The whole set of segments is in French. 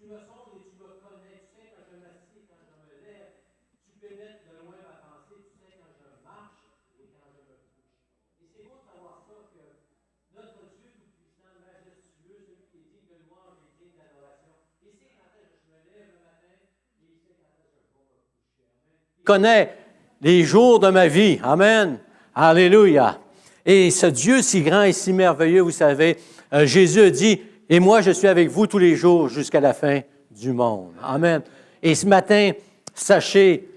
me sondes et tu me connais. Tu sais quand je m'assieds, quand je me lève. Tu pénètres de loin ma pensée. Tu sais quand je marche et quand je me couche. Et c'est beau de savoir ça, que notre Dieu tout-puissant, majestueux, celui qui est digne de louange et digne d'adoration, il sait quand est-ce que je me lève le matin et il sait quand est-ce que je vais me coucher. Amen. Il connaît les jours de ma vie. Amen. Alléluia. Et ce Dieu si grand et si merveilleux, vous savez, Jésus a dit, « Et moi, je suis avec vous tous les jours jusqu'à la fin du monde. » Amen. Et ce matin, sachez,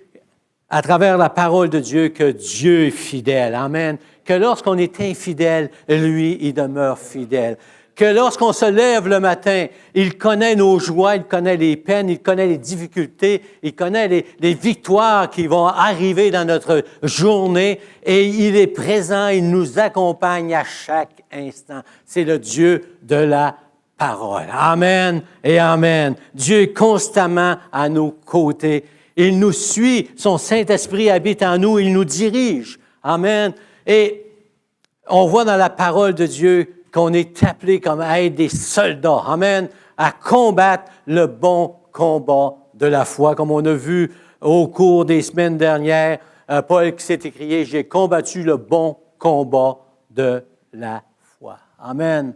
à travers la parole de Dieu, que Dieu est fidèle. Amen. Que lorsqu'on est infidèle, lui, il demeure fidèle. Que lorsqu'on se lève le matin, il connaît nos joies, il connaît les peines, il connaît les difficultés, il connaît les victoires qui vont arriver dans notre journée et il est présent, il nous accompagne à chaque instant. C'est le Dieu de la parole. Amen et amen. Dieu est constamment à nos côtés. Il nous suit, son Saint-Esprit habite en nous, il nous dirige. Amen. Et on voit dans la parole de Dieu qu'on est appelé comme à être des soldats, amen, à combattre le bon combat de la foi, comme on a vu au cours des semaines dernières. Paul qui s'est écrié, « J'ai combattu le bon combat de la foi. » Amen.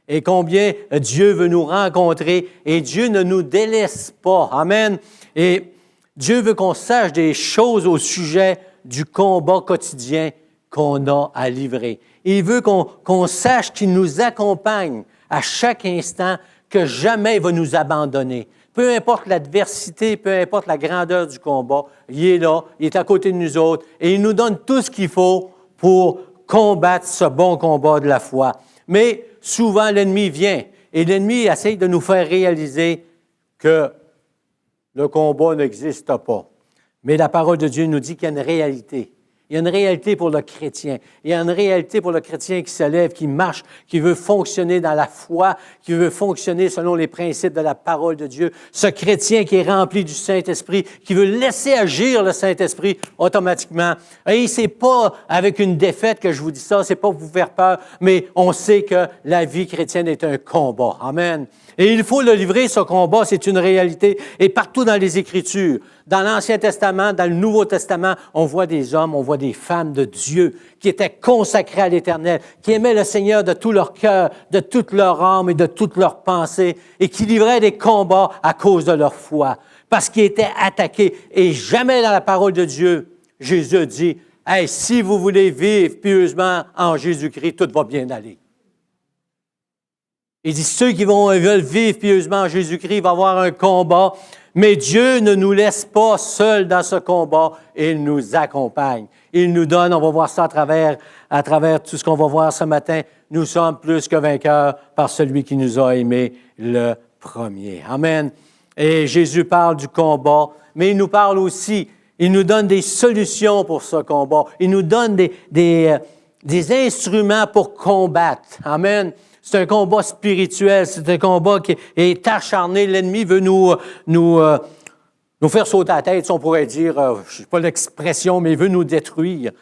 Et combien Dieu veut nous rencontrer et Dieu ne nous délaisse pas. Amen. Et Dieu veut qu'on sache des choses au sujet du combat quotidien qu'on a à livrer. Il veut qu'on sache qu'il nous accompagne à chaque instant, que jamais il va nous abandonner. Peu importe l'adversité, peu importe la grandeur du combat, il est là, il est à côté de nous autres et il nous donne tout ce qu'il faut pour combattre ce bon combat de la foi. Mais souvent, l'ennemi vient et l'ennemi essaie de nous faire réaliser que le combat n'existe pas. Mais la parole de Dieu nous dit qu'il y a une réalité. Il y a une réalité pour le chrétien. Il y a une réalité pour le chrétien qui se lève, qui marche, qui veut fonctionner dans la foi, qui veut fonctionner selon les principes de la parole de Dieu. Ce chrétien qui est rempli du Saint-Esprit, qui veut laisser agir le Saint-Esprit automatiquement. Et c'est pas avec une défaite que je vous dis ça, c'est pas pour vous faire peur, mais on sait que la vie chrétienne est un combat. Amen. Et il faut le livrer, ce combat, c'est une réalité. Et partout dans les Écritures, dans l'Ancien Testament, dans le Nouveau Testament, on voit des hommes, on voit des femmes de Dieu qui étaient consacrés à l'Éternel, qui aimaient le Seigneur de tout leur cœur, de toute leur âme et de toute leur pensée, et qui livraient des combats à cause de leur foi, parce qu'ils étaient attaqués. Et jamais dans la parole de Dieu, Jésus a dit, « Hey, si vous voulez vivre pieusement en Jésus-Christ, tout va bien aller. » Il dit, ceux qui veulent vivre pieusement en Jésus-Christ vont avoir un combat, mais Dieu ne nous laisse pas seuls dans ce combat, il nous accompagne. Il nous donne, on va voir ça à travers tout ce qu'on va voir ce matin, nous sommes plus que vainqueurs par celui qui nous a aimés le premier. Amen. Et Jésus parle du combat, mais il nous parle aussi, il nous donne des solutions pour ce combat. Il nous donne des instruments pour combattre. Amen. C'est un combat spirituel, c'est un combat qui est acharné. L'ennemi veut nous faire sauter la tête, si on pourrait dire, je ne sais pas l'expression, mais il veut nous détruire.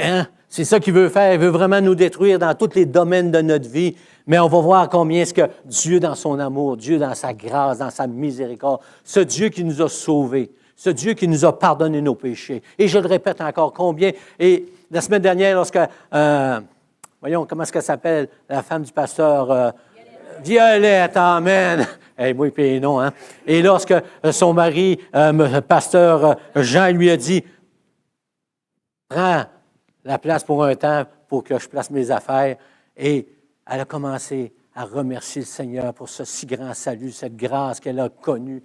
Hein? C'est ça qu'il veut faire, il veut vraiment nous détruire dans tous les domaines de notre vie. Mais on va voir combien est-ce que Dieu, dans son amour, Dieu dans sa grâce, dans sa miséricorde, ce Dieu qui nous a sauvés, ce Dieu qui nous a pardonné nos péchés. Et je le répète encore, combien. Et la semaine dernière, lorsque... voyons, comment est-ce qu'elle s'appelle, la femme du pasteur? Violette, amen. Hey, moi, puis non, hein. Et lorsque son mari, le pasteur Jean, lui a dit, prends la place pour un temps pour que je place mes affaires. Et elle a commencé à remercier le Seigneur pour ce si grand salut, cette grâce qu'elle a connue.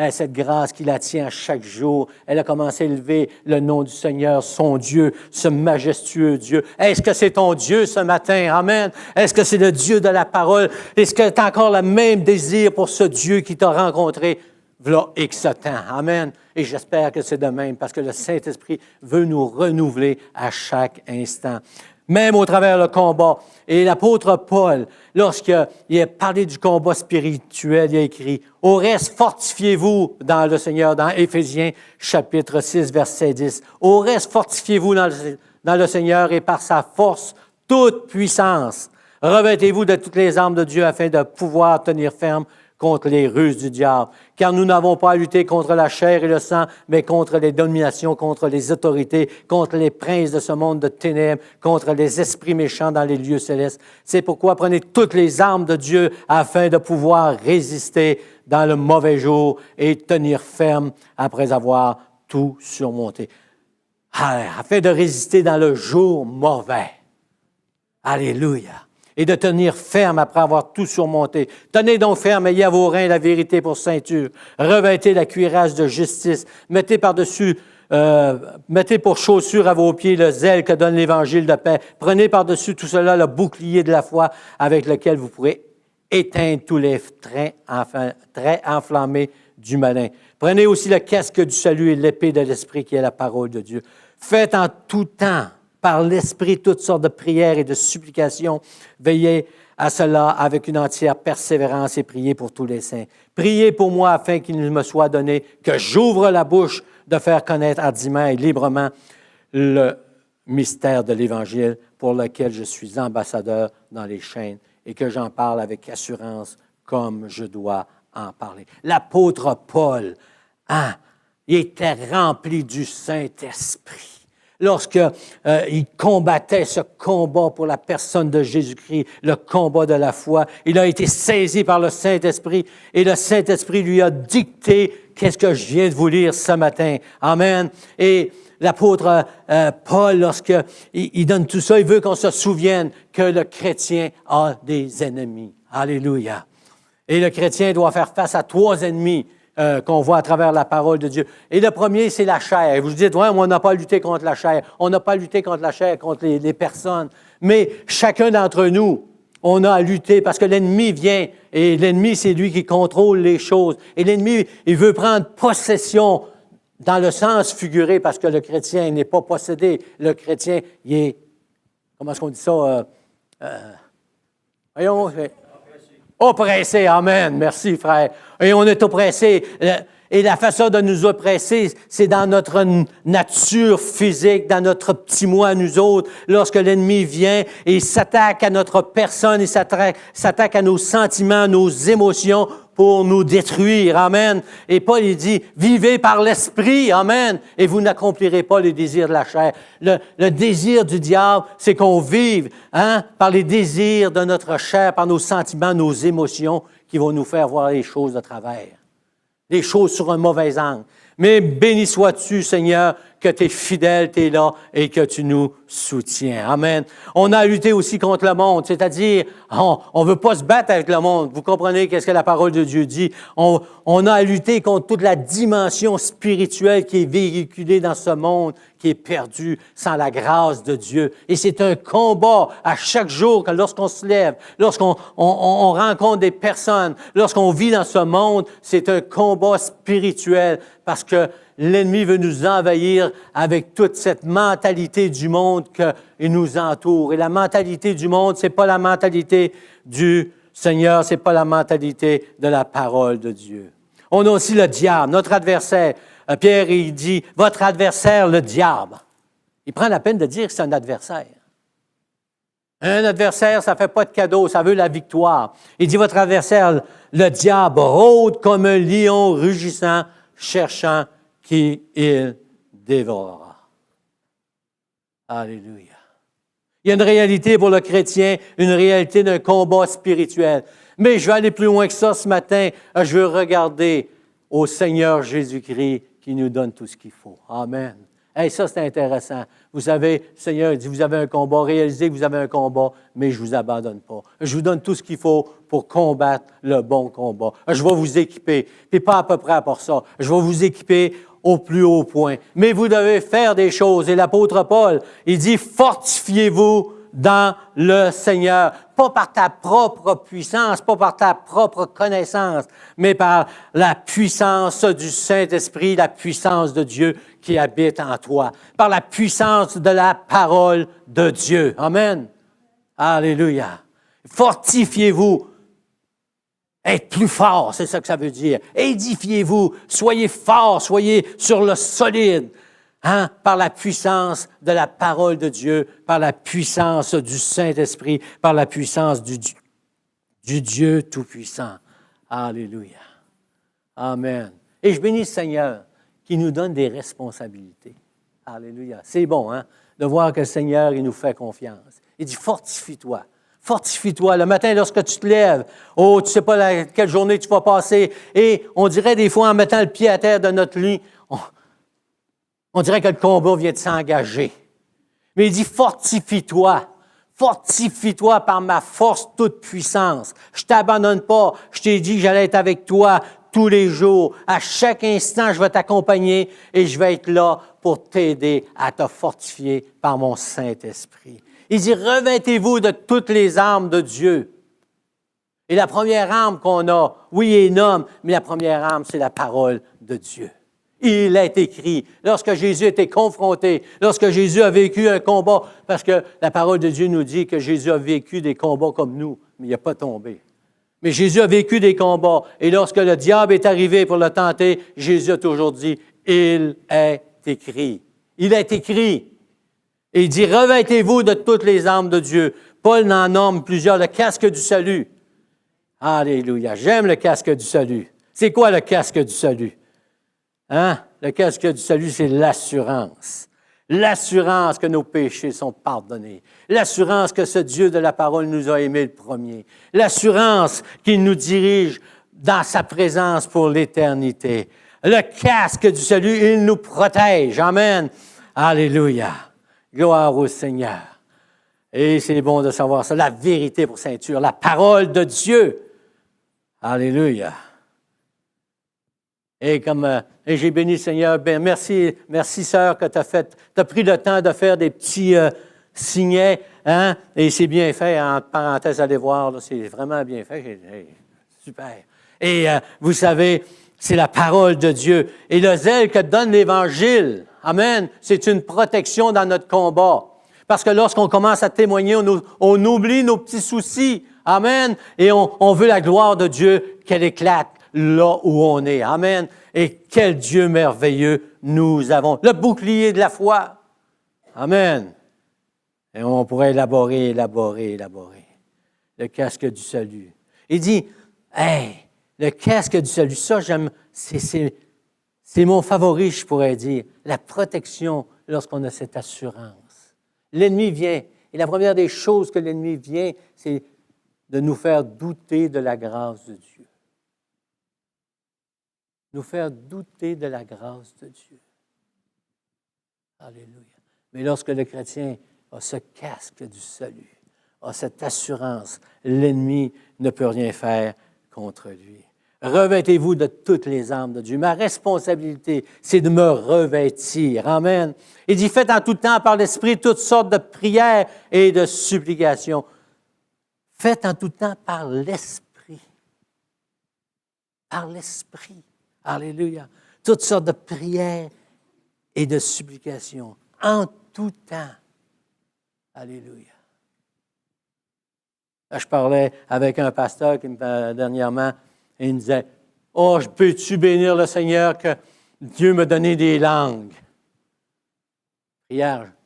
Cette grâce qui la tient à chaque jour. Elle a commencé à élever le nom du Seigneur, son Dieu, ce majestueux Dieu. Est-ce que c'est ton Dieu ce matin? Amen. Est-ce que c'est le Dieu de la parole? Est-ce que tu as encore le même désir pour ce Dieu qui t'a rencontré voilà X temps? Amen. Et j'espère que c'est de même parce que le Saint-Esprit veut nous renouveler à chaque instant. Même au travers le combat. Et l'apôtre Paul, lorsqu'il a parlé du combat spirituel, il a écrit « Au reste, fortifiez-vous dans le Seigneur » dans Éphésiens chapitre 6, verset 10. « Au reste, fortifiez-vous dans le Seigneur et par sa force, toute puissance. Revêtez-vous de toutes les armes de Dieu afin de pouvoir tenir ferme contre les ruses du diable. Car nous n'avons pas à lutter contre la chair et le sang, mais contre les dominations, contre les autorités, contre les princes de ce monde de ténèbres, contre les esprits méchants dans les lieux célestes. C'est pourquoi prenez toutes les armes de Dieu afin de pouvoir résister dans le mauvais jour et tenir ferme après avoir tout surmonté. Afin de résister dans le jour mauvais. Alléluia. Et de tenir ferme après avoir tout surmonté. Tenez donc ferme, ayez à vos reins la vérité pour ceinture. Revêtez la cuirasse de justice. Mettez pour chaussure à vos pieds le zèle que donne l'Évangile de paix. Prenez par-dessus tout cela le bouclier de la foi avec lequel vous pourrez éteindre tous les traits enflammés du malin. Prenez aussi le casque du salut et l'épée de l'Esprit qui est la parole de Dieu. Faites en tout temps par l'Esprit toutes sortes de prières et de supplications. Veillez à cela avec une entière persévérance et priez pour tous les saints. Priez pour moi afin qu'il me soit donné que j'ouvre la bouche de faire connaître hardiment et librement le mystère de l'Évangile pour lequel je suis ambassadeur dans les chaînes et que j'en parle avec assurance comme je dois en parler. L'apôtre Paul, il était rempli du Saint-Esprit. Lorsqu'il combattait ce combat pour la personne de Jésus-Christ, le combat de la foi, il a été saisi par le Saint-Esprit et le Saint-Esprit lui a dicté qu'est-ce que je viens de vous lire ce matin. Amen. Et l'apôtre Paul, lorsqu'il donne tout ça, il veut qu'on se souvienne que le chrétien a des ennemis. Alléluia. Et le chrétien doit faire face à 3 ennemis qu'on voit à travers la parole de Dieu. Et le premier, c'est la chair. Vous dites, ouais, on n'a pas à lutter contre la chair. On n'a pas à lutter contre la chair, contre les personnes. Mais chacun d'entre nous, on a à lutter parce que l'ennemi vient et l'ennemi, c'est lui qui contrôle les choses. Et l'ennemi, il veut prendre possession dans le sens figuré parce que le chrétien n'est pas possédé. Le chrétien, il est, comment est-ce qu'on dit ça? Oppressé, amen. Merci, frère. Et on est oppressé. Et la façon de nous oppresser, c'est dans notre nature physique, dans notre petit moi à nous autres. Lorsque l'ennemi vient et s'attaque à notre personne, il s'attaque à nos sentiments, nos émotions pour nous détruire. Amen. Et Paul, il dit, vivez par l'Esprit. Amen. Et vous n'accomplirez pas les désirs de la chair. Le désir du diable, c'est qu'on vive par les désirs de notre chair, par nos sentiments, nos émotions qui vont nous faire voir les choses de travers. Les choses sur un mauvais angle. Mais béni sois-tu, Seigneur, que tu es fidèle, tu es là et que tu nous soutiens. Amen. On a lutté aussi contre le monde, c'est-à-dire, on ne veut pas se battre avec le monde. Vous comprenez qu'est-ce que la parole de Dieu dit? On a lutté contre toute la dimension spirituelle qui est véhiculée dans ce monde, qui est perdu sans la grâce de Dieu. Et c'est un combat à chaque jour, lorsqu'on se lève, lorsqu'on rencontre des personnes, lorsqu'on vit dans ce monde, c'est un combat spirituel parce que l'ennemi veut nous envahir avec toute cette mentalité du monde qu'il nous entoure. Et la mentalité du monde, c'est pas la mentalité du Seigneur, c'est pas la mentalité de la parole de Dieu. On a aussi le diable, notre adversaire. Pierre, il dit, votre adversaire, le diable. Il prend la peine de dire que c'est un adversaire. Un adversaire, ça ne fait pas de cadeau, ça veut la victoire. Il dit, votre adversaire, le diable, rôde comme un lion rugissant, cherchant qui il dévorera. Alléluia. Il y a une réalité pour le chrétien, une réalité d'un combat spirituel. Mais je vais aller plus loin que ça ce matin. Je veux regarder au Seigneur Jésus-Christ qui nous donne tout ce qu'il faut. Amen. Hey, ça, c'est intéressant. Vous savez, le Seigneur dit, vous avez un combat, réalisez que vous avez un combat, mais je ne vous abandonne pas. Je vous donne tout ce qu'il faut pour combattre le bon combat. Je vais vous équiper, puis pas à peu près pour ça. Je vais vous équiper au plus haut point. Mais vous devez faire des choses. Et l'apôtre Paul, il dit, fortifiez-vous dans le Seigneur, pas par ta propre puissance, pas par ta propre connaissance, mais par la puissance du Saint-Esprit, la puissance de Dieu qui habite en toi, par la puissance de la parole de Dieu. Amen. Alléluia. Fortifiez-vous. Être plus fort, c'est ça que ça veut dire. Édifiez-vous, soyez forts, soyez sur le solide. Par la puissance de la parole de Dieu, par la puissance du Saint-Esprit, par la puissance du Dieu Tout-Puissant. Alléluia. Amen. Et je bénis le Seigneur qui nous donne des responsabilités. Alléluia. C'est bon, hein, de voir que le Seigneur, il nous fait confiance. Il dit, fortifie-toi. Fortifie-toi. Le matin, lorsque tu te lèves, tu ne sais pas quelle journée tu vas passer. Et on dirait des fois, en mettant le pied à terre de notre lit, on dirait que le combat vient de s'engager. Mais il dit, fortifie-toi. Fortifie-toi par ma force toute puissance. Je ne t'abandonne pas. Je t'ai dit que j'allais être avec toi tous les jours. À chaque instant, je vais t'accompagner et je vais être là pour t'aider à te fortifier par mon Saint-Esprit. Il dit, revêtez-vous de toutes les armes de Dieu. Et la première arme qu'on a, oui, est une homme, mais la première arme, c'est la parole de Dieu. Il est écrit, lorsque Jésus était confronté, lorsque Jésus a vécu un combat, parce que la parole de Dieu nous dit que Jésus a vécu des combats comme nous, mais il n'a pas tombé. Mais Jésus a vécu des combats, et lorsque le diable est arrivé pour le tenter, Jésus a toujours dit, il est écrit. Il est écrit. Et il dit, revêtez-vous de toutes les armes de Dieu. Paul en nomme plusieurs, le casque du salut. Alléluia. J'aime le casque du salut. C'est quoi le casque du salut? Hein? Le casque du salut, c'est l'assurance. L'assurance que nos péchés sont pardonnés. L'assurance que ce Dieu de la parole nous a aimés le premier. L'assurance qu'il nous dirige dans sa présence pour l'éternité. Le casque du salut, il nous protège. Amen. Alléluia. Gloire au Seigneur. Et c'est bon de savoir ça. La vérité pour ceinture. La parole de Dieu. Alléluia. Et et j'ai béni le Seigneur. Ben, merci sœur, que tu as pris le temps de faire des petits signets, hein? Et c'est bien fait, en parenthèse, allez voir, là, c'est vraiment bien fait. Super. Et vous savez, c'est la parole de Dieu. Et le zèle que donne l'Évangile, amen, c'est une protection dans notre combat. Parce que lorsqu'on commence à témoigner, on oublie nos petits soucis, amen, et on veut la gloire de Dieu qu'elle éclate là où on est. Amen. Et quel Dieu merveilleux nous avons. Le bouclier de la foi. Amen. Et on pourrait élaborer. Le casque du salut. Il dit, hey, le casque du salut, ça, j'aime, c'est mon favori, je pourrais dire. La protection lorsqu'on a cette assurance. L'ennemi vient. Et la première des choses que l'ennemi vient, c'est de nous faire douter de la grâce de Dieu. Nous faire douter de la grâce de Dieu. Alléluia. Mais lorsque le chrétien a ce casque du salut, a cette assurance, l'ennemi ne peut rien faire contre lui. Revêtez-vous de toutes les armes de Dieu. Ma responsabilité, c'est de me revêtir. Amen. Il dit, faites en tout temps par l'Esprit toutes sortes de prières et de supplications. Faites en tout temps par l'Esprit. Par l'Esprit. Alléluia. Toutes sortes de prières et de supplications. En tout temps. Alléluia. Là, je parlais avec un pasteur qui dernièrement, et il me disait, « Oh, peux-tu bénir le Seigneur que Dieu me donne des langues? »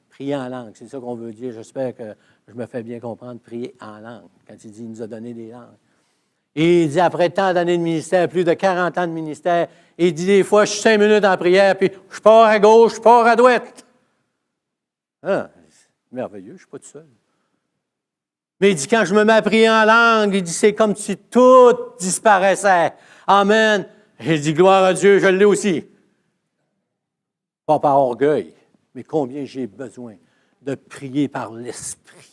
Prier en langue, c'est ça qu'on veut dire. J'espère que je me fais bien comprendre, prier en langue, quand il dit, il nous a donné des langues. Et il dit, après tant d'années de ministère, plus de 40 ans de ministère, il dit, des fois, je suis 5 minutes en prière, puis je pars à gauche, je pars à droite. Ah, c'est merveilleux, je ne suis pas tout seul. Mais il dit, quand je me mets à prier en langue, il dit, c'est comme si tout disparaissait. Amen. Il dit, gloire à Dieu, je l'ai aussi. Pas par orgueil, mais combien j'ai besoin de prier par l'Esprit.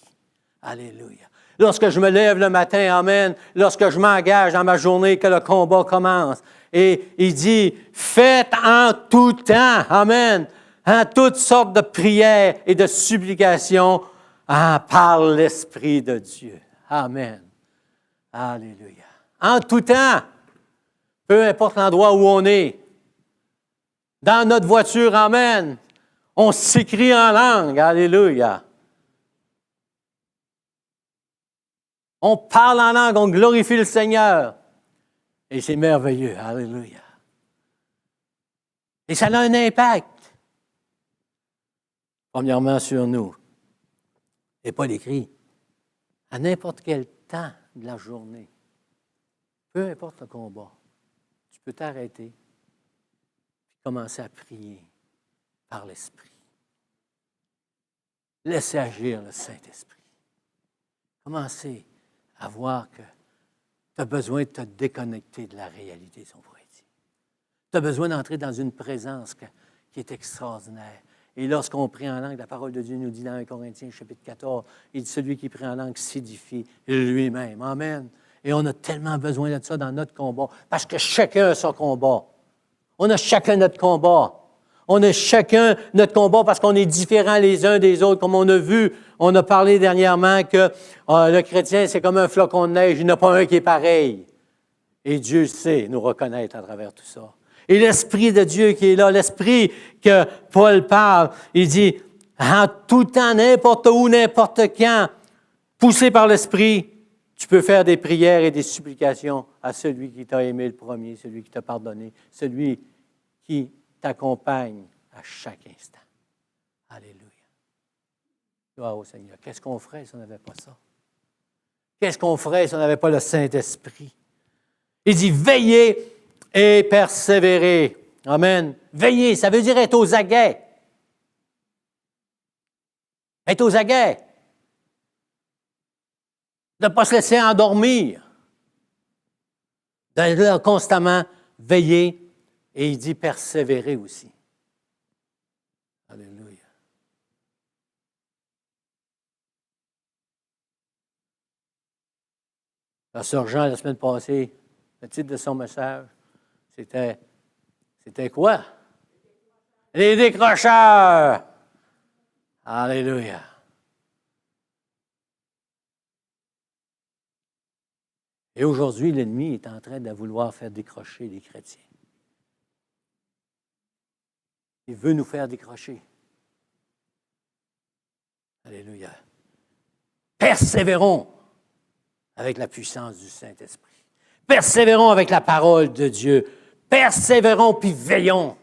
Alléluia. Lorsque je me lève le matin, amen, lorsque je m'engage dans ma journée, que le combat commence. Et il dit, faites en tout temps, amen, en toutes sortes de prières et de supplications par l'Esprit de Dieu. Amen. Alléluia. En tout temps, peu importe l'endroit où on est, dans notre voiture, amen, on s'écrit en langue, alléluia. On parle en langue, on glorifie le Seigneur. Et c'est merveilleux. Alléluia. Et ça a un impact. Premièrement, sur nous. Et pas l'écrit. À n'importe quel temps de la journée. peu importe le combat, tu peux t'arrêter et commencer à prier par l'Esprit. Laissez agir le Saint-Esprit. Commencez à voir que tu as besoin de te déconnecter de la réalité, si on pourrait dire. Tu as besoin d'entrer dans une présence qui est extraordinaire. Et lorsqu'on prie en langue, la parole de Dieu nous dit dans 1 Corinthiens, chapitre 14, il dit « Celui qui prie en langue s'édifie lui-même. » Amen. Et on a tellement besoin de ça dans notre combat, parce que chacun a son combat. On a chacun notre combat. On a chacun notre combat parce qu'on est différents les uns des autres. Comme on a vu, on a parlé dernièrement que le chrétien, c'est comme un flocon de neige. Il n'y en a pas un qui est pareil. Et Dieu sait nous reconnaître à travers tout ça. Et l'Esprit de Dieu qui est là, l'Esprit que Paul parle, il dit, en tout temps, n'importe où, n'importe quand, poussé par l'Esprit, tu peux faire des prières et des supplications à celui qui t'a aimé le premier, celui qui t'a pardonné, celui qui t'accompagne à chaque instant. Alléluia. Gloire au Seigneur. Qu'est-ce qu'on ferait si on n'avait pas ça? Qu'est-ce qu'on ferait si on n'avait pas le Saint-Esprit? Il dit, veillez et persévérer. Amen. Veiller, ça veut dire être aux aguets. Être aux aguets. De ne pas se laisser endormir. De constamment veiller. Et il dit persévérer aussi. Alléluia. Pasteur Jean, la semaine passée, le titre de son message, c'était quoi? Les décrocheurs. Alléluia. Et aujourd'hui, l'ennemi est en train de vouloir faire décrocher les chrétiens. Il veut nous faire décrocher. Alléluia. Persévérons avec la puissance du Saint-Esprit. Persévérons avec la parole de Dieu. Persévérons puis veillons.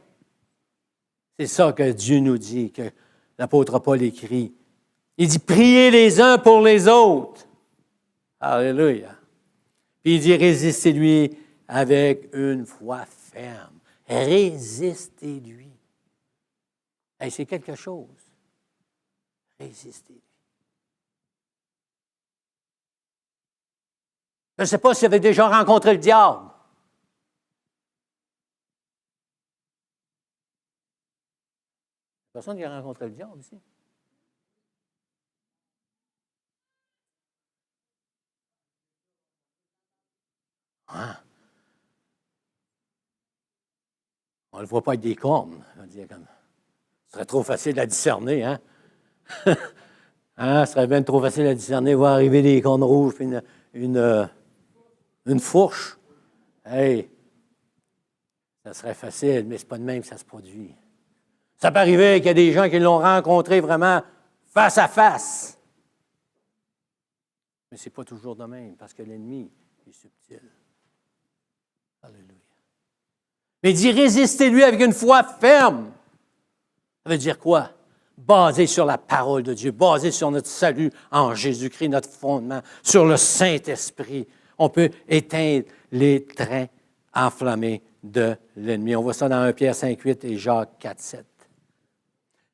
C'est ça que Dieu nous dit, que l'apôtre Paul écrit. Il dit, priez les uns pour les autres. Alléluia. Puis il dit, résistez-lui avec une foi ferme. Résistez-lui. Hey, c'est quelque chose. Résistez-lui. Je ne sais pas si vous avez déjà rencontré le diable. Personne qui a rencontré le diable ici? Ah. On ne le voit pas avec des cornes. On dit comme, ce serait trop facile à discerner, hein? Hein? Ce serait bien trop facile à discerner, voir arriver des cornes rouges et une fourche. Hey, ça serait facile, mais ce n'est pas de même que ça se produit. Ça peut arriver qu'il y a des gens qui l'ont rencontré vraiment face à face. Mais ce n'est pas toujours de même, parce que l'ennemi est subtil. Alléluia. Mais il dit, résistez-lui avec une foi ferme. Ça veut dire quoi? Basé sur la parole de Dieu, basé sur notre salut en Jésus-Christ, notre fondement, sur le Saint-Esprit. On peut éteindre les trains enflammés de l'ennemi. On voit ça dans 1 Pierre 5,8 et Jacques 4,7.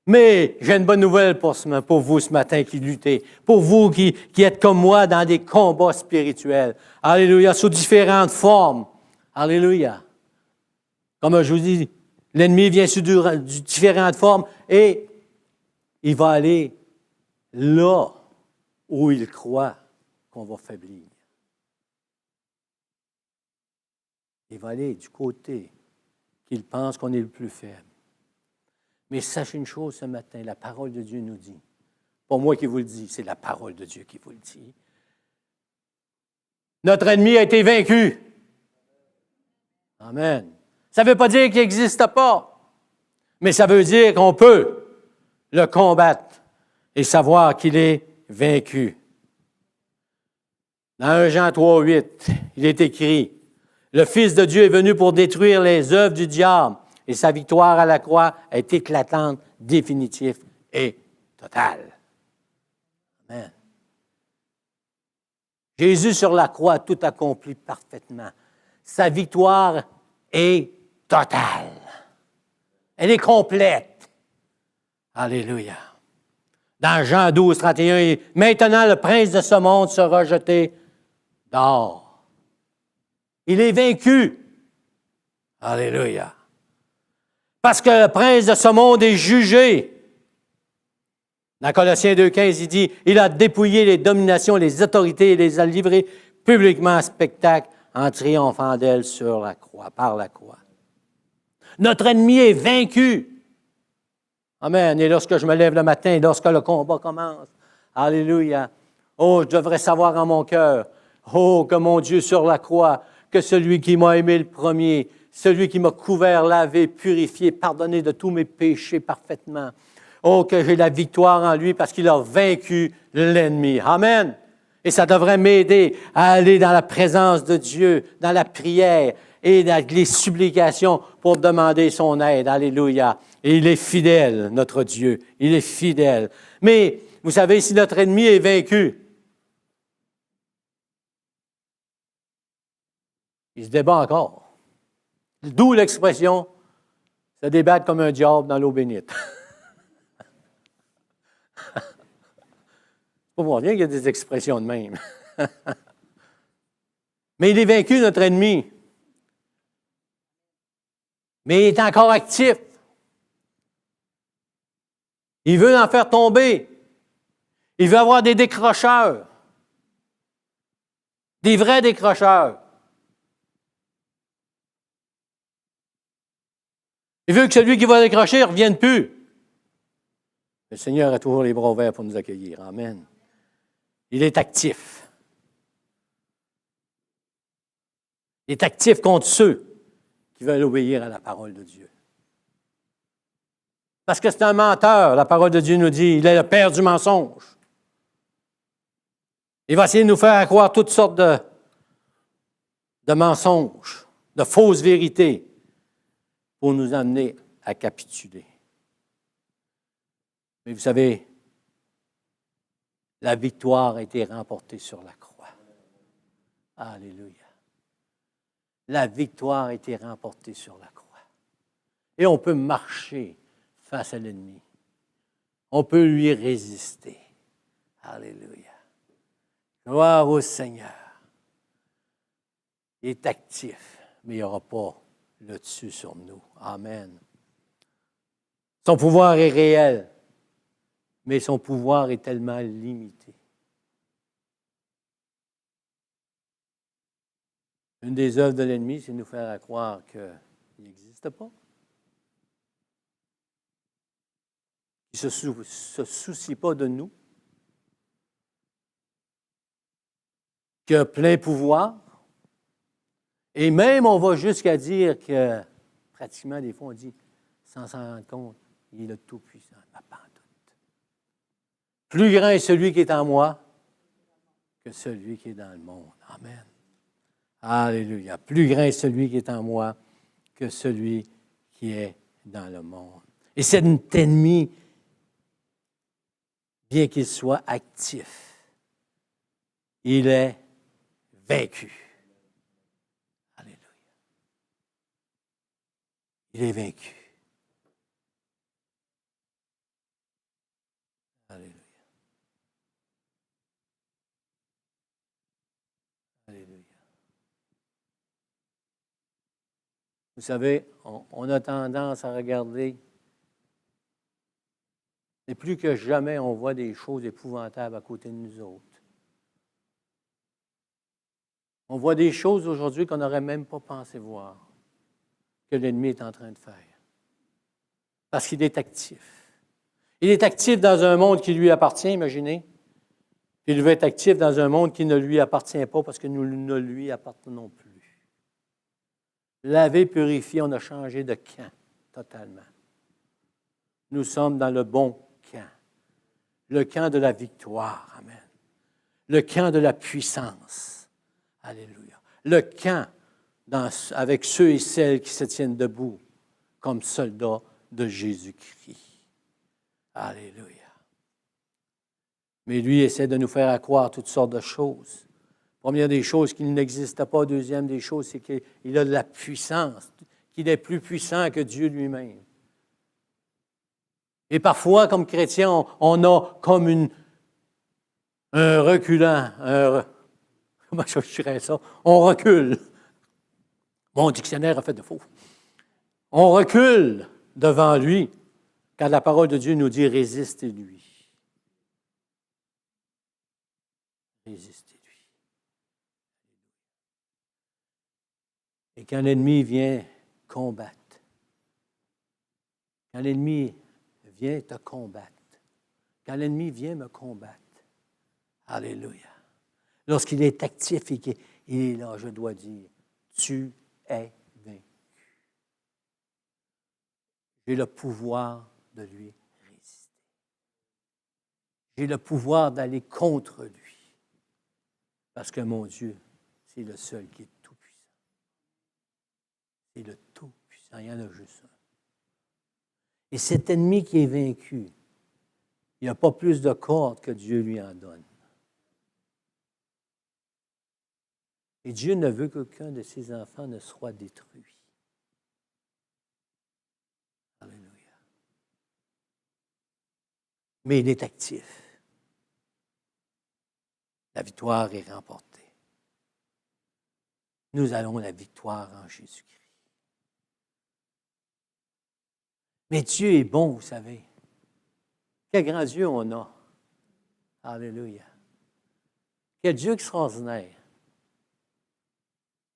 Mais j'ai une bonne nouvelle pour vous ce matin qui luttez, pour vous qui êtes comme moi dans des combats spirituels. Alléluia, sous différentes formes. Alléluia. Comme je vous dis, l'ennemi vient sous différentes formes et il va aller là où il croit qu'on va faiblir. Il va aller du côté qu'il pense qu'on est le plus faible. Mais sachez une chose ce matin, la parole de Dieu nous dit, pas moi qui vous le dis, c'est la parole de Dieu qui vous le dit. Notre ennemi a été vaincu. Amen. Ça ne veut pas dire qu'il n'existe pas, mais ça veut dire qu'on peut le combattre et savoir qu'il est vaincu. Dans 1 Jean 3,8, il est écrit, « Le Fils de Dieu est venu pour détruire les œuvres du diable, et sa victoire à la croix est éclatante, définitive et totale. » Amen. Jésus sur la croix a tout accompli parfaitement. sa victoire est totale. Elle est complète. Alléluia. Dans Jean 12, 31, « Maintenant, le prince de ce monde sera jeté dehors. » Il est vaincu. Alléluia. Parce que le prince de ce monde est jugé. Dans Colossiens 2,15, il dit, « Il a dépouillé les dominations, les autorités et les a livrées publiquement en spectacle en triomphant d'elles sur la croix, par la croix. » Notre ennemi est vaincu. Amen. Et lorsque je me lève le matin, lorsque le combat commence, alléluia, oh, je devrais savoir en mon cœur, oh, que mon Dieu sur la croix, que celui qui m'a aimé le premier, celui qui m'a couvert, lavé, purifié, pardonné de tous mes péchés parfaitement, oh, que j'ai la victoire en lui parce qu'il a vaincu l'ennemi. Amen. Et ça devrait m'aider à aller dans la présence de Dieu, dans la prière et dans les supplications pour demander son aide. Alléluia. Et il est fidèle, notre Dieu. Il est fidèle. Mais, vous savez, si notre ennemi est vaincu, il se débat encore. D'où l'expression « se débattre comme un diable dans l'eau bénite ». C'est pas pour rien qu'il y a des expressions de même. Mais il est vaincu, notre ennemi. Mais il est encore actif. Il veut en faire tomber. Il veut avoir des décrocheurs. Des vrais décrocheurs. Il veut que celui qui va décrocher ne revienne plus. Le Seigneur a toujours les bras ouverts pour nous accueillir. Amen. Il est actif. Il est actif contre ceux qui veulent obéir à la parole de Dieu. Parce que c'est un menteur, la parole de Dieu nous dit, il est le père du mensonge. Il va essayer de nous faire croire toutes sortes de mensonges, de fausses vérités, pour nous amener à capituler. Mais vous savez, la victoire a été remportée sur la croix. Alléluia. La victoire a été remportée sur la croix. Et on peut marcher face à l'ennemi. On peut lui résister. Alléluia. Gloire au Seigneur. Il est actif, mais il n'y aura pas le dessus sur nous. Amen. Son pouvoir est réel, mais son pouvoir est tellement limité. Une des œuvres de l'ennemi, c'est de nous faire croire qu'il n'existe pas. Il ne se soucie pas de nous. Qu'il a plein pouvoir. Et même, on va jusqu'à dire que, pratiquement, des fois, on dit, sans s'en rendre compte, il est le Tout-Puissant, ma pantoute. Plus grand est celui qui est en moi que celui qui est dans le monde. Amen. Alléluia. Plus grand est celui qui est en moi que celui qui est dans le monde. Et cet ennemi, bien qu'il soit actif, il est vaincu. Alléluia. Il est vaincu. Alléluia. Alléluia. Vous savez, on a tendance à regarder, et plus que jamais, on voit des choses épouvantables à côté de nous autres. On voit des choses aujourd'hui qu'on n'aurait même pas pensé voir, que l'ennemi est en train de faire. Parce qu'il est actif. Il est actif dans un monde qui lui appartient, imaginez. Il veut être actif dans un monde qui ne lui appartient pas parce que nous ne lui appartenons plus. Lavé, purifié, on a changé de camp totalement. Nous sommes dans le bon camp. Le camp de la victoire. Amen. Le camp de la puissance. Alléluia. Le camp avec ceux et celles qui se tiennent debout comme soldats de Jésus-Christ. Alléluia. Mais lui essaie de nous faire croire toutes sortes de choses Première des choses, qu'il n'existe pas. Deuxième des choses, c'est qu'il a de la puissance, qu'il est plus puissant que Dieu lui-même. Et parfois, comme chrétien, on a comme un reculant. Comment je dirais ça? On recule. Mon dictionnaire a fait de faux. On recule devant lui quand la parole de Dieu nous dit « résistez-lui ». Résistez-lui. Et quand l'ennemi vient combattre, quand l'ennemi vient te combattre, quand l'ennemi vient me combattre, alléluia. Lorsqu'il est actif et qu'il est là, je dois dire, tu es vaincu. J'ai le pouvoir de lui résister. J'ai le pouvoir d'aller contre lui. Parce que mon Dieu, c'est le seul qui est tout-puissant. C'est le tout-puissant. Il y en a juste un. Et cet ennemi qui est vaincu, il n'y a pas plus de cordes que Dieu lui en donne. Et Dieu ne veut qu'aucun de ses enfants ne soit détruit. Alléluia. Mais il est actif. La victoire est remportée. Nous avons la victoire en Jésus-Christ. Mais Dieu est bon, vous savez. Quel grand Dieu on a. Alléluia. Quel Dieu extraordinaire.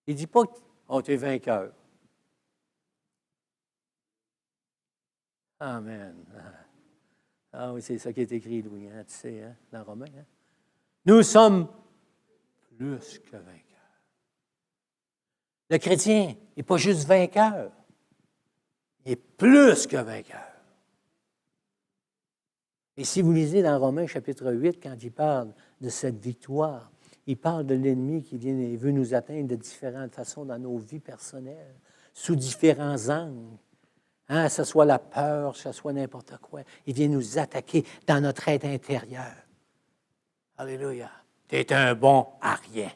Il ne dit pas « Oh, tu es vainqueur ». Amen. Ah oui, c'est ça qui est écrit, Louis, hein, tu sais, hein, dans Romains. Hein? Nous sommes plus que vainqueurs. Le chrétien n'est pas juste vainqueur, il est plus que vainqueur. Et si vous lisez dans Romains chapitre 8, quand il parle de cette victoire, il parle de l'ennemi qui vient et veut nous atteindre de différentes façons dans nos vies personnelles, sous différents angles. Hein, que ce soit la peur, que ce soit n'importe quoi. Il vient nous attaquer dans notre être intérieur. Alléluia. Tu es un bon à rien.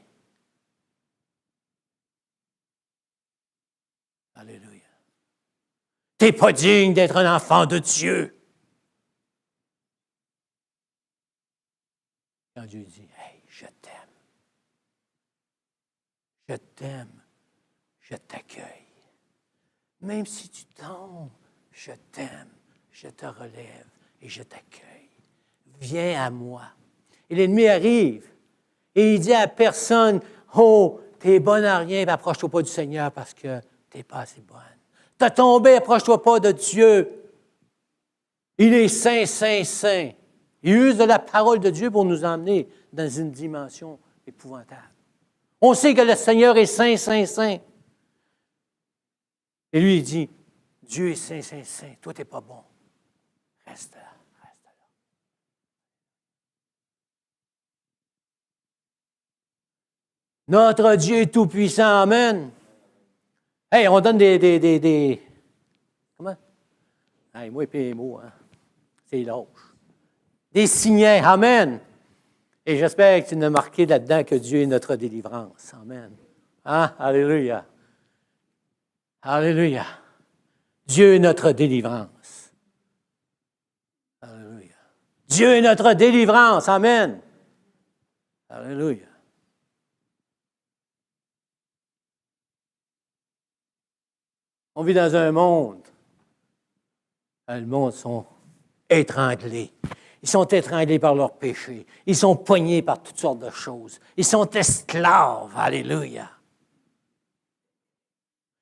Alléluia. Tu n'es pas digne d'être un enfant de Dieu. Quand Dieu dit, « Hey, je t'aime. Je t'aime. Je t'accueille. Même si tu tombes, je t'aime. Je te relève et je t'accueille. Viens à moi. » Et l'ennemi arrive et il dit à personne, « Oh, tu es bonne à rien, approche-toi pas du Seigneur parce que tu n'es pas assez bonne. Tu as tombé, approche-toi pas de Dieu. Il est saint, saint, saint. » Il use de la parole de Dieu pour nous emmener dans une dimension épouvantable. On sait que le Seigneur est saint, saint, saint. Et lui, il dit, Dieu est saint, saint, saint. Toi, tu n'es pas bon. Reste là, reste là. Notre Dieu est tout-puissant. Amen. Hey, on donne des comment? Hey, moi et PMO, hein? C'est lâche. Des signets. Amen. Et j'espère que tu as marqué là-dedans que Dieu est notre délivrance. Amen. Hein? Alléluia. Alléluia. Dieu est notre délivrance. Alléluia. Dieu est notre délivrance. Amen. Alléluia. On vit dans un monde. Le monde sont étranglés. Ils sont étranglés par leurs péchés. Ils sont poignés par toutes sortes de choses. Ils sont esclaves. Alléluia.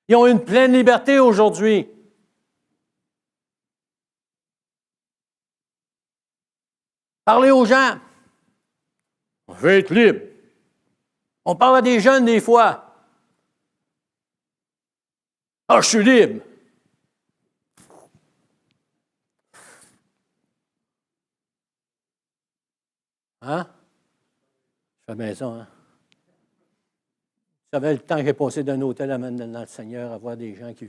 Ils ont une pleine liberté aujourd'hui. Parlez aux gens. On veut être libre. On parle à des jeunes des fois. Ah, je suis libre. Hein? Je fais bien ça, hein? Vous savez le temps que j'ai passé d'un hôtel à dans le Seigneur à voir des gens qui...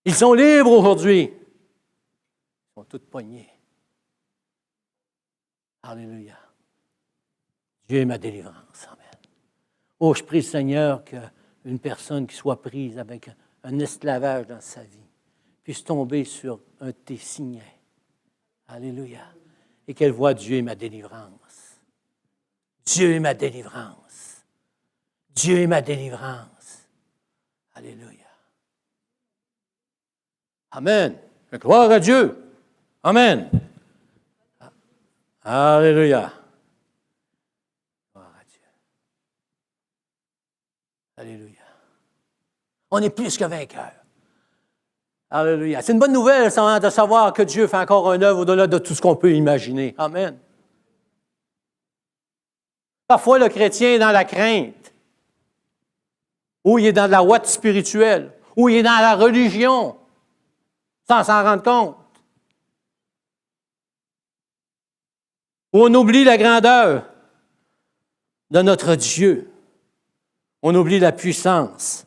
Ils sont libres aujourd'hui. Ils sont tous poignés. Alléluia. Dieu est ma délivrance. Amen. Oh, je prie, Seigneur, qu'une personne qui soit prise avec un esclavage dans sa vie puisse tomber sur un de tes signets. Alléluia. Et qu'elle voit Dieu est ma délivrance. Dieu est ma délivrance. Dieu est ma délivrance. Alléluia. Amen. Gloire à Dieu. Amen. Alléluia. Gloire à Dieu. Alléluia. On est plus que vainqueurs. Alléluia. C'est une bonne nouvelle de savoir que Dieu fait encore une œuvre au-delà de tout ce qu'on peut imaginer. Amen. Parfois, le chrétien est dans la crainte, ou il est dans de la ouate spirituelle, ou il est dans la religion, sans s'en rendre compte. Où on oublie la grandeur de notre Dieu. On oublie la puissance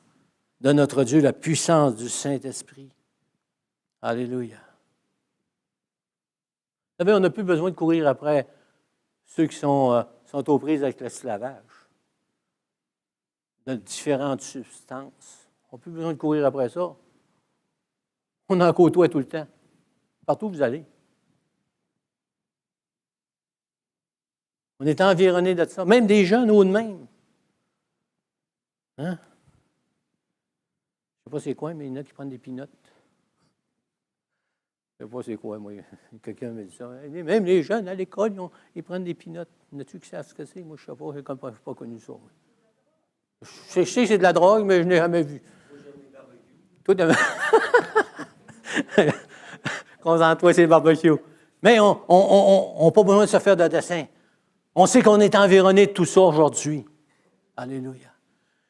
de notre Dieu, la puissance du Saint-Esprit. Alléluia. Vous savez, on n'a plus besoin de courir après ceux qui sont aux prises avec l'esclavage, de différentes substances. On n'a plus besoin de courir après ça. On en côtoie tout le temps. Partout où vous allez. On est environné de ça. Même des jeunes ou de même. Hein? Je ne sais pas c'est quoi, mais il y en a qui prennent des pinottes. Je ne sais pas c'est quoi, moi. Quelqu'un me dit ça. Même les jeunes à l'école, ils prennent des pinottes. Y en a-tu qui savent ce que c'est? Moi, je ne sais pas. Je n'ai pas connu ça. Oui. Je sais que c'est de la drogue, mais je n'ai jamais vu. Toi, concentre-toi, c'est le barbecue. Mais on n'a pas besoin de se faire de dessin. On sait qu'on est environné de tout ça aujourd'hui. Alléluia.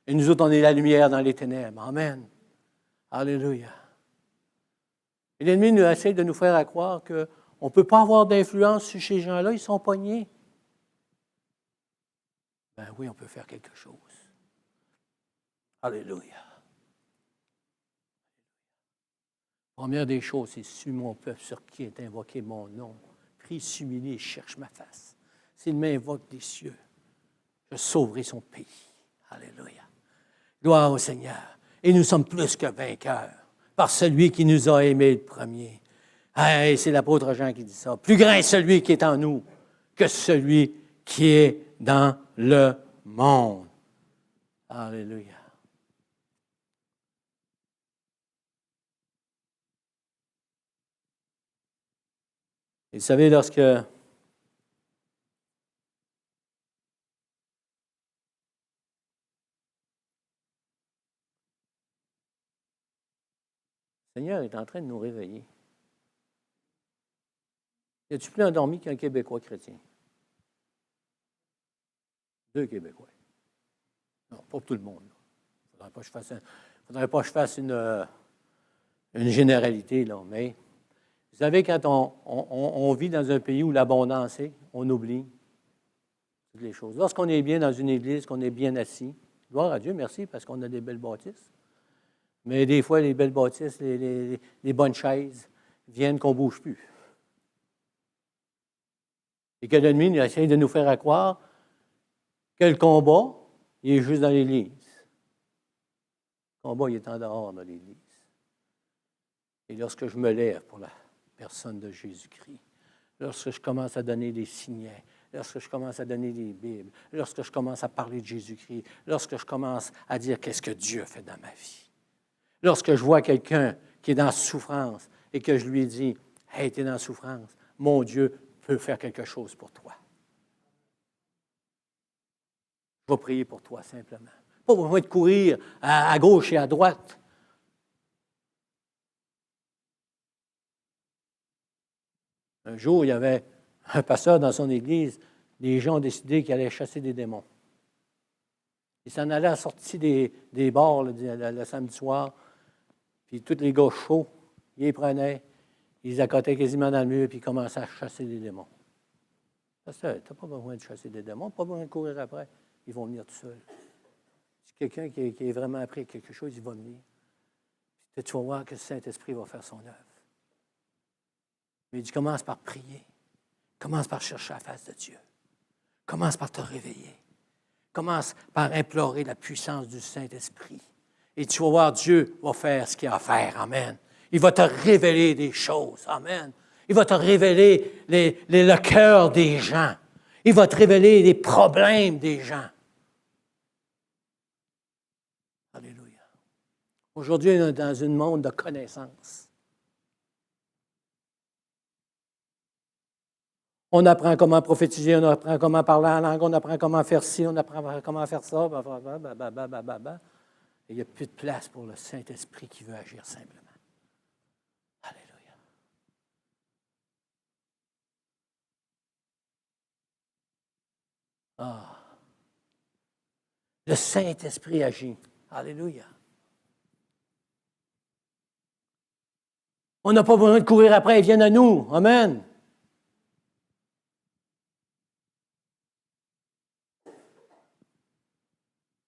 Et nous autres, on est la lumière dans les ténèbres. Amen. Alléluia. Et l'ennemi nous essaie de nous faire croire qu'on ne peut pas avoir d'influence sur ces gens-là, ils sont pognés. Ben oui, on peut faire quelque chose. Alléluia. Première des choses, c'est sur mon peuple sur qui est invoqué mon nom. Prie, s'humilie et cherche ma face. S'il m'invoque des cieux, je sauverai son pays. Alléluia. Gloire au Seigneur. Et nous sommes plus que vainqueurs par celui qui nous a aimés le premier. Hey, c'est l'apôtre Jean qui dit ça. Plus grand est celui qui est en nous que celui qui est dans le monde. Alléluia. Et vous savez, lorsque le Seigneur est en train de nous réveiller. Y a-t-il plus endormi qu'un Québécois chrétien? 2 Québécois. Non, pas pour tout le monde. Il ne faudrait pas que je fasse une généralité, là, mais vous savez, quand on vit dans un pays où l'abondance est, on oublie toutes les choses. Lorsqu'on est bien dans une église, qu'on est bien assis, gloire à Dieu, merci, parce qu'on a des belles bâtisses. Mais des fois, les belles bâtisses, les bonnes chaises viennent qu'on ne bouge plus. Et que l'ennemi essaie de nous faire croire que le combat, il est juste dans l'Église. Le combat, il est en dehors de l'Église. Et lorsque je me lève pour la personne de Jésus-Christ, lorsque je commence à donner des signets, lorsque je commence à donner des Bibles, lorsque je commence à parler de Jésus-Christ, lorsque je commence à dire qu'est-ce que Dieu a fait dans ma vie, lorsque je vois quelqu'un qui est dans la souffrance et que je lui dis « Hey, tu es dans la souffrance, mon Dieu peut faire quelque chose pour toi. » Je vais prier pour toi simplement. Pas besoin de courir à gauche et à droite. Un jour, il y avait un pasteur dans son église. Les gens ont décidé qu'ils allaient chasser des démons. Ils s'en allaient à la sortie des bars le samedi soir. Puis tous les gars chauds, ils les prenaient, ils les accotaient quasiment dans le mur, puis ils commençaient à chasser des démons. Pasteur, tu n'as pas besoin de chasser des démons, pas besoin de courir après. Ils vont venir tout seuls. Si quelqu'un qui est vraiment appris quelque chose, il va venir. Puis tu vas voir que le Saint-Esprit va faire son œuvre. Mais il dit, commence par prier. Commence par chercher la face de Dieu. Commence par te réveiller. Commence par implorer la puissance du Saint-Esprit. Et tu vas voir, Dieu va faire ce qu'il a à faire. Amen. Il va te révéler des choses. Amen. Il va te révéler le cœur des gens. Il va te révéler les problèmes des gens. Alléluia. Aujourd'hui, on est dans un monde de connaissances. On apprend comment prophétiser, on apprend comment parler en langue, on apprend comment faire ci, on apprend comment faire ça, Et il n'y a plus de place pour le Saint-Esprit qui veut agir simplement. Alléluia. Ah. Le Saint-Esprit agit. Alléluia. On n'a pas besoin de courir après, ils viennent à nous. Amen.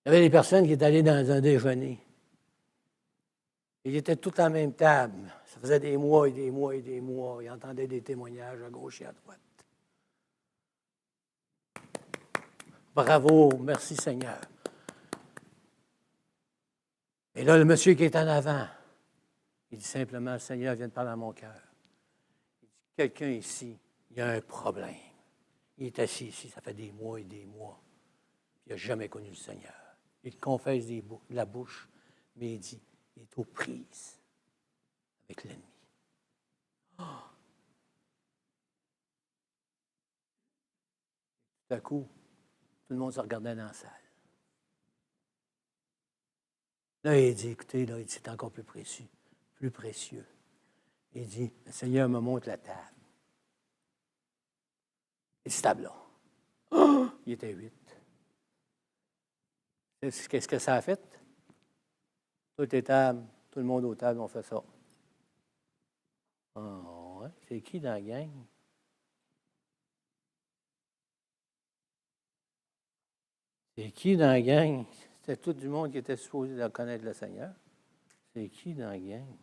Il y avait des personnes qui étaient allées dans un déjeuner. Ils étaient tous à la même table. Ça faisait des mois et des mois et des mois. Ils entendaient des témoignages à gauche et à droite. Bravo, merci Seigneur. Et là, le monsieur qui est en avant, il dit simplement, le Seigneur vient de parler à mon cœur. Il dit, quelqu'un ici, il y a un problème. Il est assis ici, ça fait des mois et des mois. Il n'a jamais connu le Seigneur. Il confesse de la bouche, mais il dit, il est aux prises avec l'ennemi. Oh! Tout à coup, tout le monde se regardait dans la salle. Là, il dit, écoutez, là, c'est encore plus précieux, plus précieux. Il dit, le Seigneur me montre la table. Et cette table-là. Oh! Il était 8. Qu'est-ce que ça a fait? Toutes les tables, tout le monde aux tables ont fait ça. Oh, ouais. C'est qui dans la gang? C'est qui dans la gang? C'était tout du monde qui était supposé de connaître le Seigneur. C'est qui dans la gang?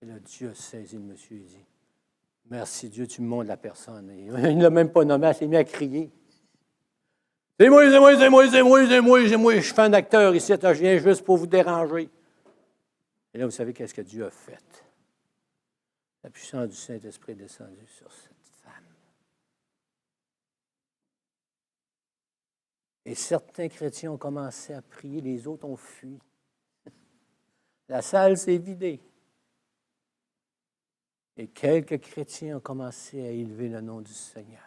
Et là, Dieu a saisi le monsieur et dit, merci Dieu, tu me montres la personne. Il ne l'a même pas nommé, il s'est mis à crier. C'est moi, je suis un acteur ici, je viens juste pour vous déranger. Et là, vous savez qu'est-ce que Dieu a fait? La puissance du Saint-Esprit est descendue sur cette femme. Et certains chrétiens ont commencé à prier, les autres ont fui. La salle s'est vidée. Et quelques chrétiens ont commencé à élever le nom du Seigneur.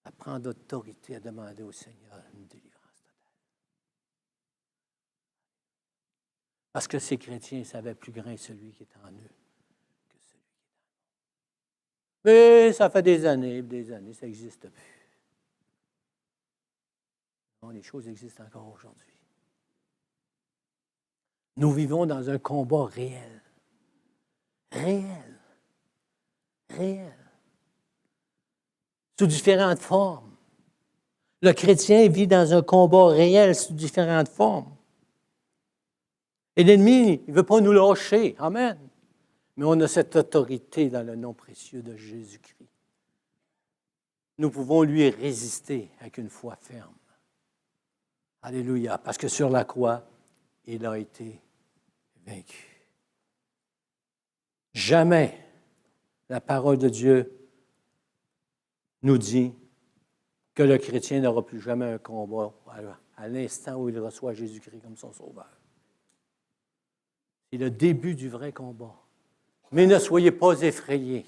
À prendre autorité, à demander au Seigneur une délivrance totale. Parce que ces chrétiens savaient plus grand celui qui est en eux que celui qui est en eux. Mais ça fait des années, ça n'existe plus. Non, les choses existent encore aujourd'hui. Nous vivons dans un combat réel. Réel. Sous différentes formes. Le chrétien vit dans un combat réel sous différentes formes. Et l'ennemi, il ne veut pas nous lâcher. Amen. Mais on a cette autorité dans le nom précieux de Jésus-Christ. Nous pouvons lui résister avec une foi ferme. Alléluia. Parce que sur la croix, il a été vaincu. Jamais la parole de Dieu nous dit que le chrétien n'aura plus jamais un combat à l'instant où il reçoit Jésus-Christ comme son sauveur. C'est le début du vrai combat. Mais ne soyez pas effrayés,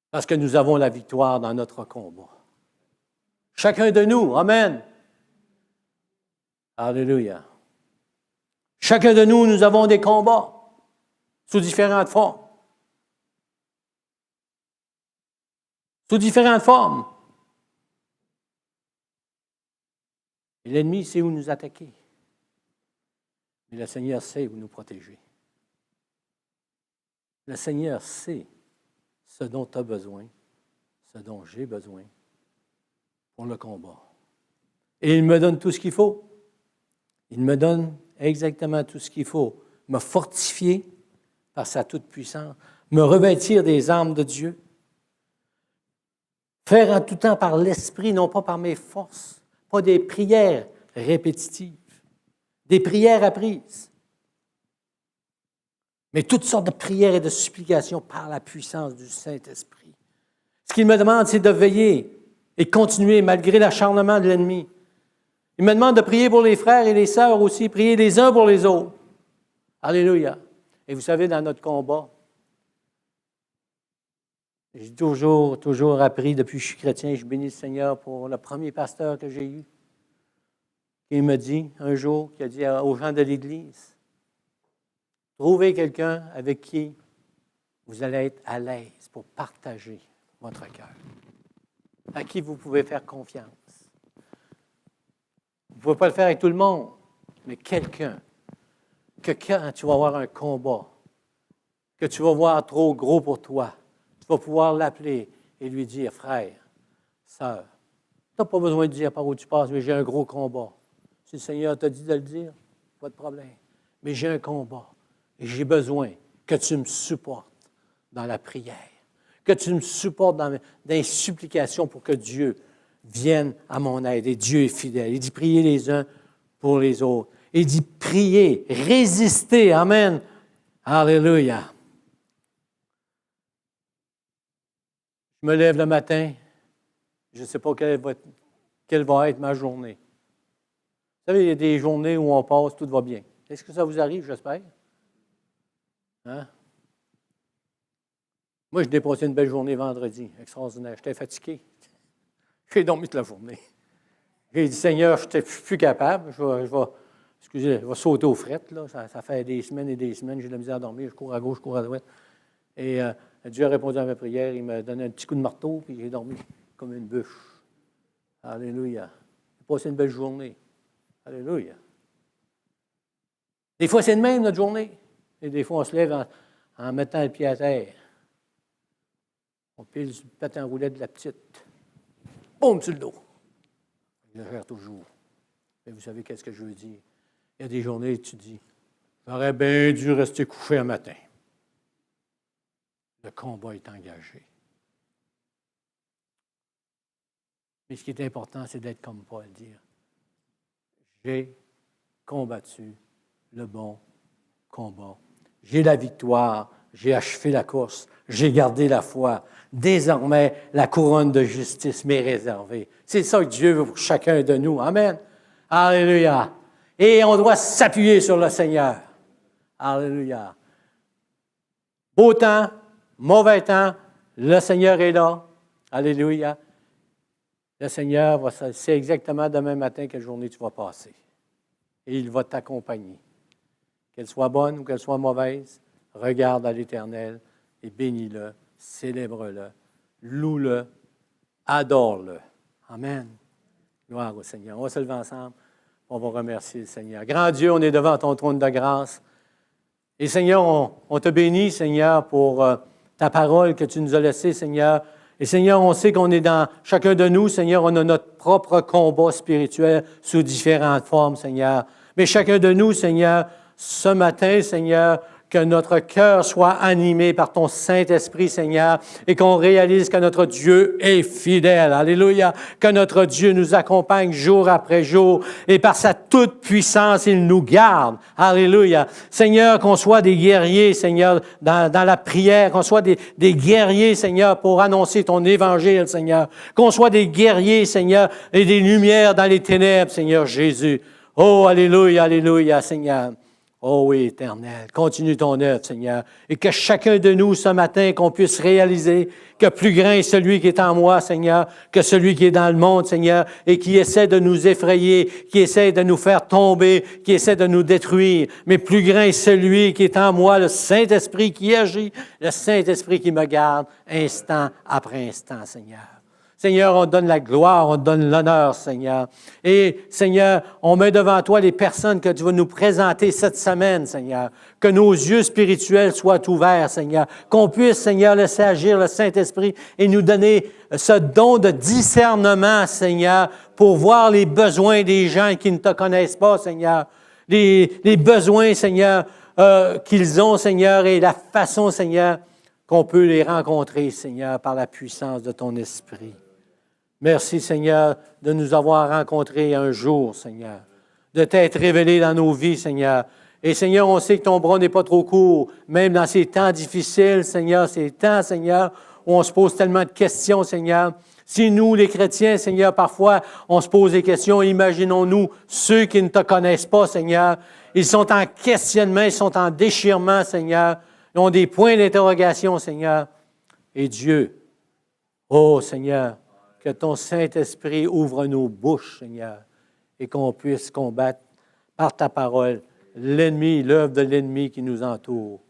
parce que nous avons la victoire dans notre combat. Chacun de nous, amen. Alléluia. Chacun de nous, nous avons des combats sous différentes formes. Sous différentes formes. Et l'ennemi sait où nous attaquer. Mais le Seigneur sait où nous protéger. Le Seigneur sait ce dont tu as besoin, ce dont j'ai besoin pour le combat. Et il me donne tout ce qu'il faut. Il me donne exactement tout ce qu'il faut. Me fortifier par sa toute-puissance, me revêtir des armes de Dieu, faire en tout temps par l'Esprit, non pas par mes forces, pas des prières répétitives, des prières apprises, mais toutes sortes de prières et de supplications par la puissance du Saint-Esprit. Ce qu'il me demande, c'est de veiller et continuer malgré l'acharnement de l'ennemi. Il me demande de prier pour les frères et les sœurs aussi, prier les uns pour les autres. Alléluia. Et vous savez, dans notre combat, j'ai toujours appris, depuis que je suis chrétien, je bénis le Seigneur pour le premier pasteur que j'ai eu. Il me dit un jour, qui a dit aux gens de l'Église, trouvez quelqu'un avec qui vous allez être à l'aise pour partager votre cœur, à qui vous pouvez faire confiance. Vous ne pouvez pas le faire avec tout le monde, mais quelqu'un que quand tu vas avoir un combat, que tu vas voir trop gros pour toi, tu vas pouvoir l'appeler et lui dire, frère, sœur, tu n'as pas besoin de dire par où tu passes, mais j'ai un gros combat. Si le Seigneur t'a dit de le dire, pas de problème. Mais j'ai un combat et j'ai besoin que tu me supportes dans la prière, que tu me supportes dans les supplications pour que Dieu vienne à mon aide. Et Dieu est fidèle. Il dit prier les uns pour les autres. Il dit prier, résister. Amen. Alléluia. Je me lève le matin, je ne sais pas quelle va être ma journée. Vous savez, il y a des journées où on passe, tout va bien. Est-ce que ça vous arrive, j'espère? Hein? Moi, j'ai dépassé une belle journée vendredi, extraordinaire. J'étais fatigué. J'ai dormi toute la journée. J'ai dit, Seigneur, je n'étais plus capable. Je vais sauter aux frettes. Là. Ça fait des semaines et des semaines. J'ai de la misère à dormir. Je cours à gauche, je cours à droite. Et Dieu a répondu à ma prière. Il m'a donné un petit coup de marteau, puis j'ai dormi comme une bûche. Alléluia. J'ai passé une belle journée. Alléluia. Des fois, c'est de même, notre journée. Et des fois, on se lève en mettant le pied à terre. On pile le patin en roulette de la petite. Boum, sur le dos. Je le gère toujours. Mais vous savez qu'est-ce que je veux dire? Il y a des journées où tu dis, j'aurais bien dû rester couché un matin. Le combat est engagé. Mais ce qui est important, c'est d'être comme Paul, dire, j'ai combattu le bon combat. J'ai la victoire, j'ai achevé la course, j'ai gardé la foi. Désormais, la couronne de justice m'est réservée. C'est ça que Dieu veut pour chacun de nous. Amen. Alléluia. Et on doit s'appuyer sur le Seigneur. Alléluia. Beau temps, mauvais temps, le Seigneur est là. Alléluia. Le Seigneur, c'est exactement demain matin quelle journée tu vas passer. Et il va t'accompagner. Qu'elle soit bonne ou qu'elle soit mauvaise, regarde à l'Éternel et bénis-le, célèbre-le, loue-le, adore-le. Amen. Gloire au Seigneur. On va se lever ensemble. On va remercier le Seigneur. Grand Dieu, on est devant ton trône de grâce. Et Seigneur, on te bénit, Seigneur, pour ta parole que tu nous as laissée, Seigneur. Et Seigneur, on sait qu'on est dans chacun de nous, Seigneur, on a notre propre combat spirituel sous différentes formes, Seigneur. Mais chacun de nous, Seigneur, ce matin, Seigneur, que notre cœur soit animé par ton Saint-Esprit, Seigneur, et qu'on réalise que notre Dieu est fidèle. Alléluia. Que notre Dieu nous accompagne jour après jour, et par sa toute-puissance, il nous garde. Alléluia. Seigneur, qu'on soit des guerriers, Seigneur, dans la prière, qu'on soit des guerriers, Seigneur, pour annoncer ton évangile, Seigneur. Qu'on soit des guerriers, Seigneur, et des lumières dans les ténèbres, Seigneur Jésus. Oh, alléluia, alléluia, Seigneur. Oh oui, Éternel, continue ton œuvre, Seigneur, et que chacun de nous, ce matin, qu'on puisse réaliser que plus grand est celui qui est en moi, Seigneur, que celui qui est dans le monde, Seigneur, et qui essaie de nous effrayer, qui essaie de nous faire tomber, qui essaie de nous détruire. Mais plus grand est celui qui est en moi, le Saint-Esprit qui agit, le Saint-Esprit qui me garde instant après instant, Seigneur. Seigneur, on te donne la gloire, on te donne l'honneur, Seigneur. Et, Seigneur, on met devant toi les personnes que tu vas nous présenter cette semaine, Seigneur. Que nos yeux spirituels soient ouverts, Seigneur. Qu'on puisse, Seigneur, laisser agir le Saint-Esprit et nous donner ce don de discernement, Seigneur, pour voir les besoins des gens qui ne te connaissent pas, Seigneur. Les besoins, Seigneur, qu'ils ont, Seigneur, et la façon, Seigneur, qu'on peut les rencontrer, Seigneur, par la puissance de ton esprit. Merci, Seigneur, de nous avoir rencontrés un jour, Seigneur, de t'être révélé dans nos vies, Seigneur. Et Seigneur, on sait que ton bras n'est pas trop court, même dans ces temps difficiles, Seigneur, ces temps, Seigneur, où on se pose tellement de questions, Seigneur. Si nous, les chrétiens, Seigneur, parfois, on se pose des questions, imaginons-nous ceux qui ne te connaissent pas, Seigneur. Ils sont en questionnement, ils sont en déchirement, Seigneur. Ils ont des points d'interrogation, Seigneur. Et Dieu, oh Seigneur, que ton Saint-Esprit ouvre nos bouches, Seigneur, et qu'on puisse combattre par ta parole l'ennemi, l'œuvre de l'ennemi qui nous entoure.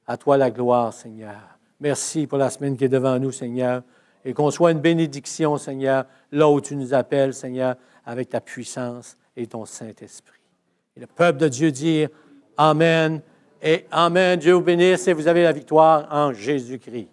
À toi la gloire, Seigneur. Merci pour la semaine qui est devant nous, Seigneur, et qu'on soit une bénédiction, Seigneur, là où tu nous appelles, Seigneur, avec ta puissance et ton Saint-Esprit. Et le peuple de Dieu dit Amen et Amen. Dieu vous bénisse et vous avez la victoire en Jésus-Christ.